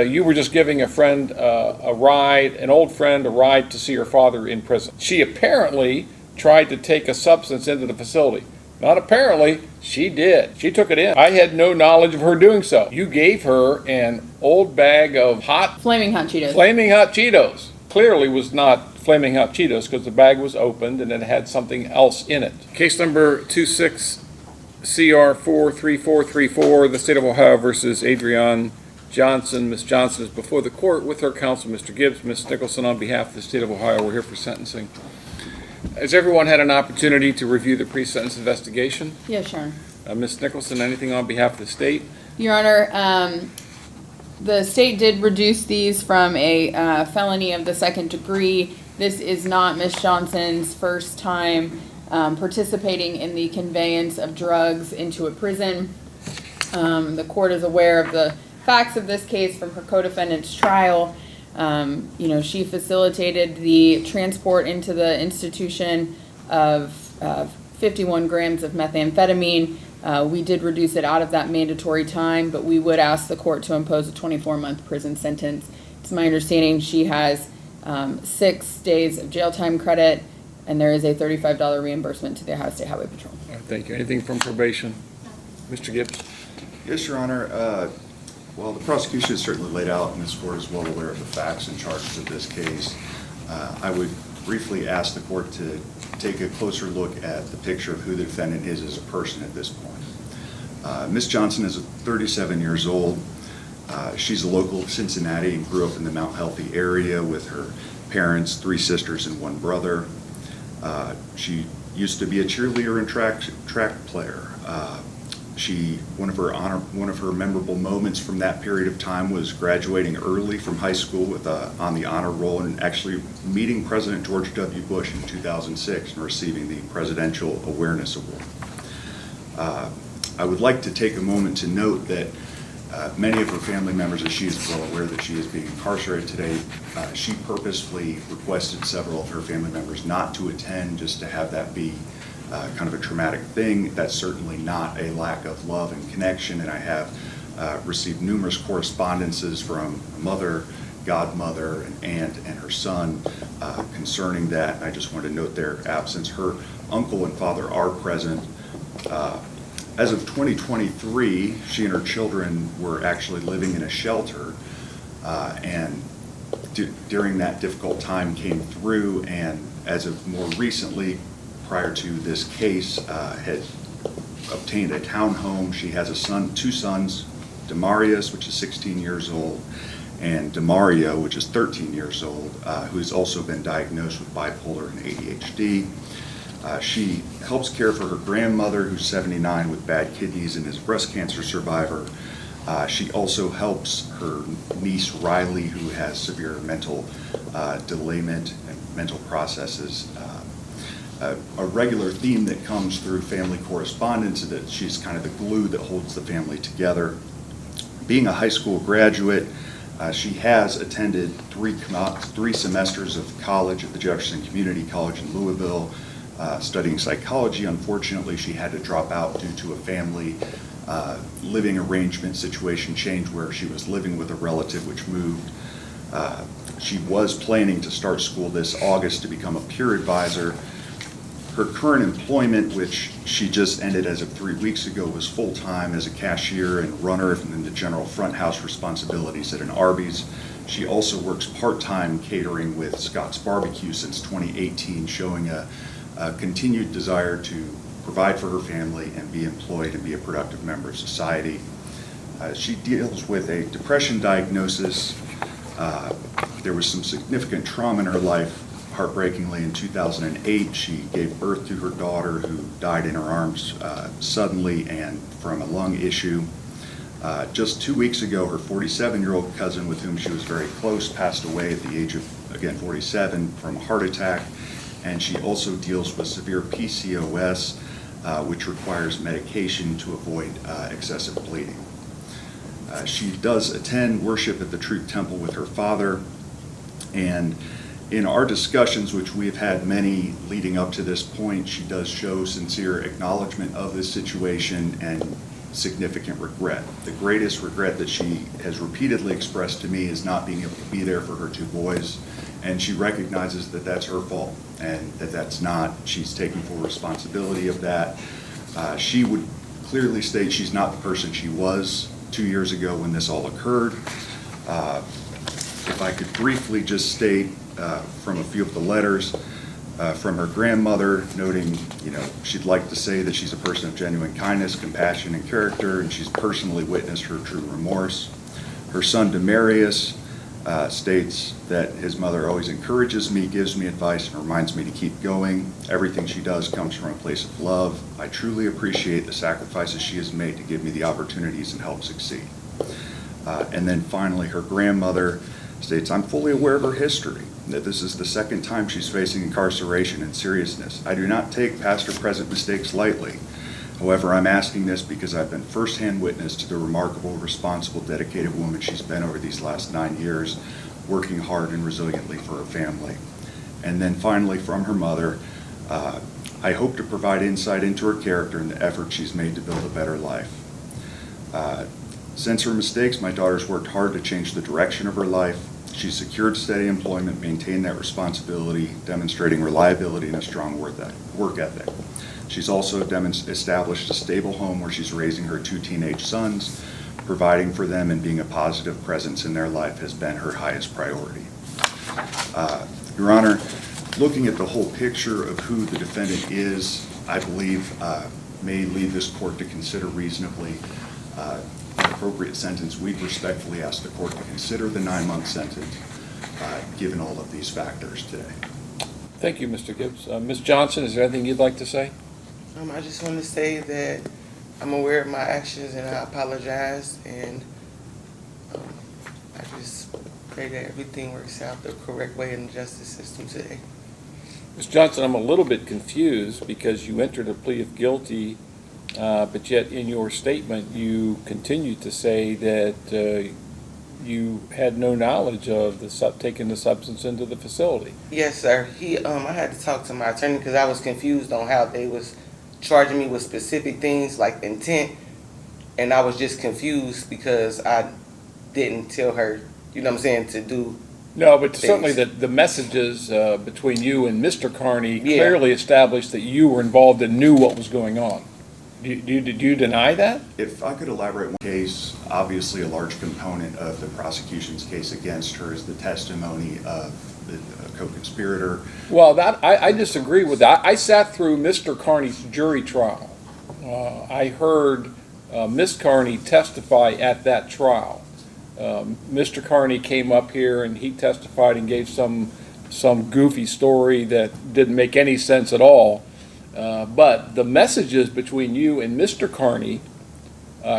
You were just giving a friend a ride, an old friend, a ride to see her father in prison. She apparently tried to take a substance into the facility. Not apparently, she did. She took it in. I had no knowledge of her doing so. You gave her an old bag of Flaming Hot Cheetos. Flaming Hot Cheetos. Clearly was not Flaming Hot Cheetos because the bag was opened and it had something else in it. Case number 26CR43434, the State of Ohio versus Adrienne Johnson. Ms. Johnson is before the court with her counsel, Mr. Gibbs. Ms. Nicholson, on behalf of the State of Ohio, we're here for sentencing. Has everyone had an opportunity to review the pre-sentence investigation? Yes, Your Honor. Ms. Nicholson, anything on behalf of the state? Your Honor, the state did reduce these from a felony of the second degree. This is not Ms. Johnson's first time participating in the conveyance of drugs into a prison. The court is aware of the facts of this case from her co-defendant's trial. She facilitated the transport into the institution of 51 grams of methamphetamine. We did reduce it out of that mandatory time, but we would ask the court to impose a 24-month prison sentence. It's my understanding she has 6 days of jail time credit, and there is a $35 reimbursement to the Ohio State Highway Patrol. All right, thank you. Anything from probation? Mr. Gibbs? Yes, Your Honor. Well, the prosecution is certainly laid out, and this court is well aware of the facts and charges of this case. I would briefly ask the court to take a closer look at the picture of who the defendant is as a person at this point. Ms. Johnson is 37 years old. She's a local of Cincinnati and grew up in the Mount Healthy area with her parents, 3 sisters, and 1 brother. She used to be a cheerleader and track player. One of her memorable moments from that period of time was graduating early from high school on the honor roll and actually meeting President George W. Bush in 2006 and receiving the Presidential Awareness Award. I would like to take a moment to note that many of her family members, as she is well aware that she is being incarcerated today, she purposefully requested several of her family members not to attend just to have that be kind of a traumatic thing. That's certainly not a lack of love and connection, and I have received numerous correspondences from a mother, godmother, an aunt, and her son concerning that, and I just want to note their absence. Her uncle and father are present. As of 2023, she and her children were actually living in a shelter, and during that difficult time came through, and as of more recently, prior to this case, had obtained a townhome. She has 2 sons, Demarius, which is 16 years old, and Demario, which is 13 years old, who's also been diagnosed with bipolar and ADHD. She helps care for her grandmother, who's 79 with bad kidneys and is a breast cancer survivor. She also helps her niece, Riley, who has severe mental delayment and mental processes. A regular theme that comes through family correspondence is that she's kind of the glue that holds the family together. Being a high school graduate, she has attended 3 semesters of college at the Jefferson Community College in Louisville, studying psychology. Unfortunately, she had to drop out due to a family living arrangement situation change where she was living with a relative which moved. She was planning to start school this August to become a peer advisor. Her current employment, which she just ended as of 3 weeks ago, was full-time as a cashier and runner in the general front house responsibilities at an Arby's. She also works part-time catering with Scott's Barbecue since 2018, showing a continued desire to provide for her family and be employed and be a productive member of society. She deals with a depression diagnosis. There was some significant trauma in her life. Heartbreakingly, in 2008, she gave birth to her daughter, who died in her arms suddenly and from a lung issue. Just 2 weeks ago, her 47-year-old cousin, with whom she was very close, passed away at the age of, again, 47 from a heart attack. And she also deals with severe PCOS, which requires medication to avoid excessive bleeding. She does attend worship at the Truth Temple with her father, and in our discussions, which we have had many leading up to this point, she does show sincere acknowledgement of this situation and significant regret. The greatest regret that she has repeatedly expressed to me is not being able to be there for her two boys, and she recognizes that that's her fault and that that's not, she's taking full responsibility of that. She would clearly state she's not the person she was 2 years ago when this all occurred. If I could briefly just state from a few of the letters from her grandmother, noting, she'd like to say that she's a person of genuine kindness, compassion, and character, and she's personally witnessed her true remorse. Her son, Demarius, states that his mother always encourages me, gives me advice, and reminds me to keep going. Everything she does comes from a place of love. I truly appreciate the sacrifices she has made to give me the opportunities and help succeed. And then finally, her grandmother states, I'm fully aware of her history, that this is the second time she's facing incarceration and seriousness. I do not take past or present mistakes lightly. However, I'm asking this because I've been firsthand witness to the remarkable, responsible, dedicated woman she's been over these last 9 years, working hard and resiliently for her family. And then finally, from her mother, I hope to provide insight into her character and the effort she's made to build a better life. Since her mistakes, my daughter's worked hard to change the direction of her life. She's secured steady employment, maintained that responsibility, demonstrating reliability and a strong work ethic. She's also established a stable home where she's raising her 2 teenage sons. Providing for them and being a positive presence in their life has been her highest priority. Your Honor, looking at the whole picture of who the defendant is, I believe may lead this court to consider reasonably an appropriate sentence. We'd respectfully ask the court to consider the 9-month sentence, given all of these factors today. Thank you, Mr. Gibbs. Ms. Johnson, is there anything you'd like to say? I just want to say that I'm aware of my actions and I apologize, and I just pray that everything works out the correct way in the justice system today. Ms. Johnson, I'm a little bit confused because you entered a plea of guilty, but yet in your statement you continued to say that you had no knowledge of taking the substance into the facility. Yes, sir. I had to talk to my attorney because I was confused on how they was charging me with specific things like intent, and I was just confused because I didn't tell her, to do. No, but things. certainly the messages between you and Mr. Carney clearly established that you were involved and knew what was going on. Did you deny that? If I could elaborate one case, obviously a large component of the prosecution's case against her is the testimony of the co-conspirator. Well, I disagree with that. I sat through Mr. Carney's jury trial. I heard Ms. Carney testify at that trial. Mr. Carney came up here and he testified and gave some goofy story that didn't make any sense at all. But the messages between you and Mr. Carney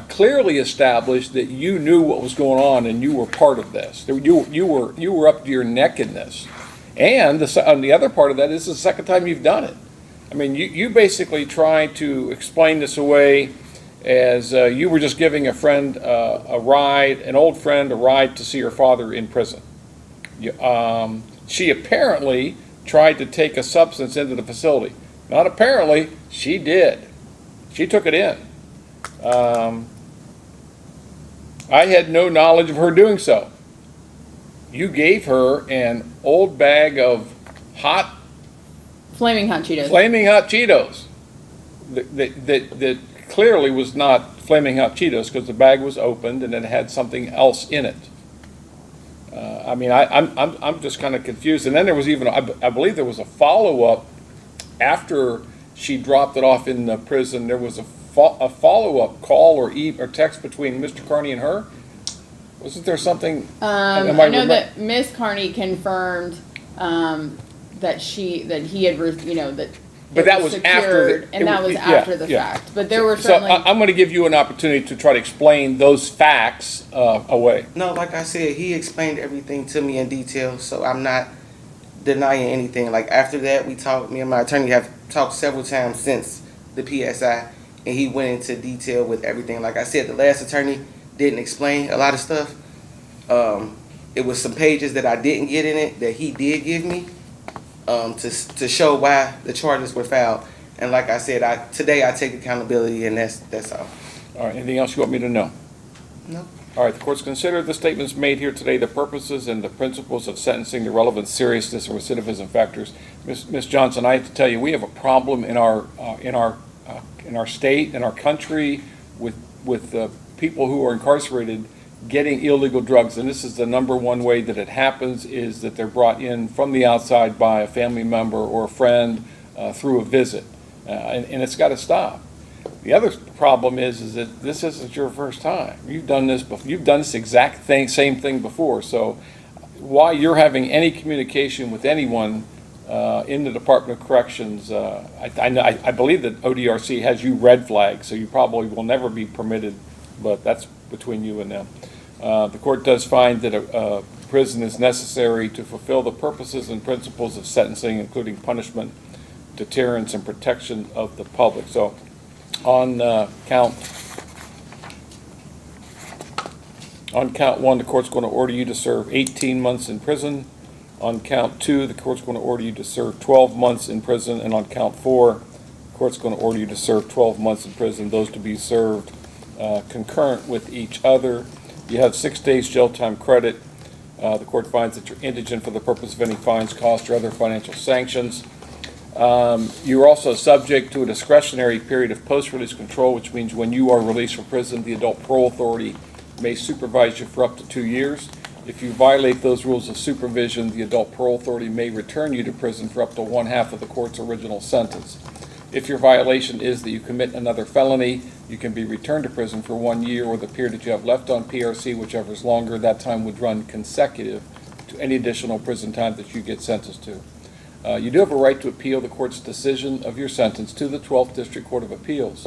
clearly established that you knew what was going on and you were part of this. You were up to your neck in this. And on the other part of that, this is the second time you've done it. I mean, you basically tried to explain this away as you were just giving a friend an old friend a ride to see her father in prison. She apparently tried to take a substance into the facility. Not apparently, she did. She took it in. I had no knowledge of her doing so. You gave her an old bag of Flaming hot Cheetos. Flaming hot Cheetos. That clearly was not Flaming hot Cheetos because the bag was opened and it had something else in it. I'm just kind of confused. And then there was even, I believe there was a follow-up after she dropped it off in the prison. There was a follow-up call or text between Mr. Carney and her. Wasn't there something? I know that Miss Carney confirmed that he had, But that was after the fact. But there were So certainly. I'm going to give you an opportunity to try to explain those facts away. No, like I said, he explained everything to me in detail, so I'm not denying anything. Like after that, me and my attorney have talked several times since the PSI, and he went into detail with everything. Like I said, the last attorney didn't explain a lot of stuff. It was some pages that I didn't get in it that he did give me to show why the charges were filed. And like I said, today I take accountability, and that's all. All right, anything else you want me to know? No. All right, the court's considered the statements made here today, the purposes and the principles of sentencing, the relevant seriousness and recidivism factors. Ms. Johnson, I have to tell you, we have a problem in our state, in our country, with people who are incarcerated getting illegal drugs, and this is the number one way that it happens, is that they're brought in from the outside by a family member or a friend through a visit, and it's got to stop. The other problem is that this isn't your first time. You've done this before. You've done this exact same thing before. So, while you're having any communication with anyone in the Department of Corrections, I believe that ODRC has you red flagged, so you probably will never be permitted. But that's between you and them. The court does find that a prison is necessary to fulfill the purposes and principles of sentencing, including punishment, deterrence, and protection of the public. So. On count one, the court's going to order you to serve 18 months in prison. On count two, the court's going to order you to serve 12 months in prison. And on count four, the court's going to order you to serve 12 months in prison, those to be served concurrent with each other. You have 6 days jail time credit. The court finds that you're indigent for the purpose of any fines, costs, or other financial sanctions. You are also subject to a discretionary period of post-release control, which means when you are released from prison, the Adult Parole Authority may supervise you for up to 2 years. If you violate those rules of supervision, the Adult Parole Authority may return you to prison for up to 1/2 of the court's original sentence. If your violation is that you commit another felony, you can be returned to prison for 1 year or the period that you have left on PRC, whichever is longer. That time would run consecutive to any additional prison time that you get sentenced to. You do have a right to appeal the court's decision of your sentence to the 12th District Court of Appeals.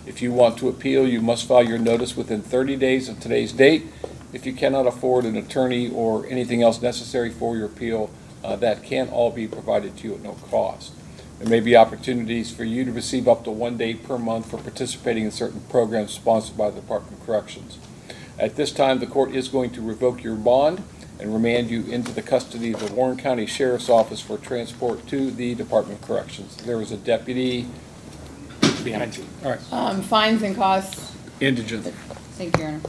If you want to appeal, you must file your notice within 30 days of today's date. If you cannot afford an attorney or anything else necessary for your appeal, that can all be provided to you at no cost. There may be opportunities for you to receive up to 1 day per month for participating in certain programs sponsored by the Department of Corrections. At this time, the court is going to revoke your bond and remand you into the custody of the Warren County Sheriff's Office for transport to the Department of Corrections. There is a deputy behind you. All right. Fines and costs. Indigent. Thank you, Your Honor.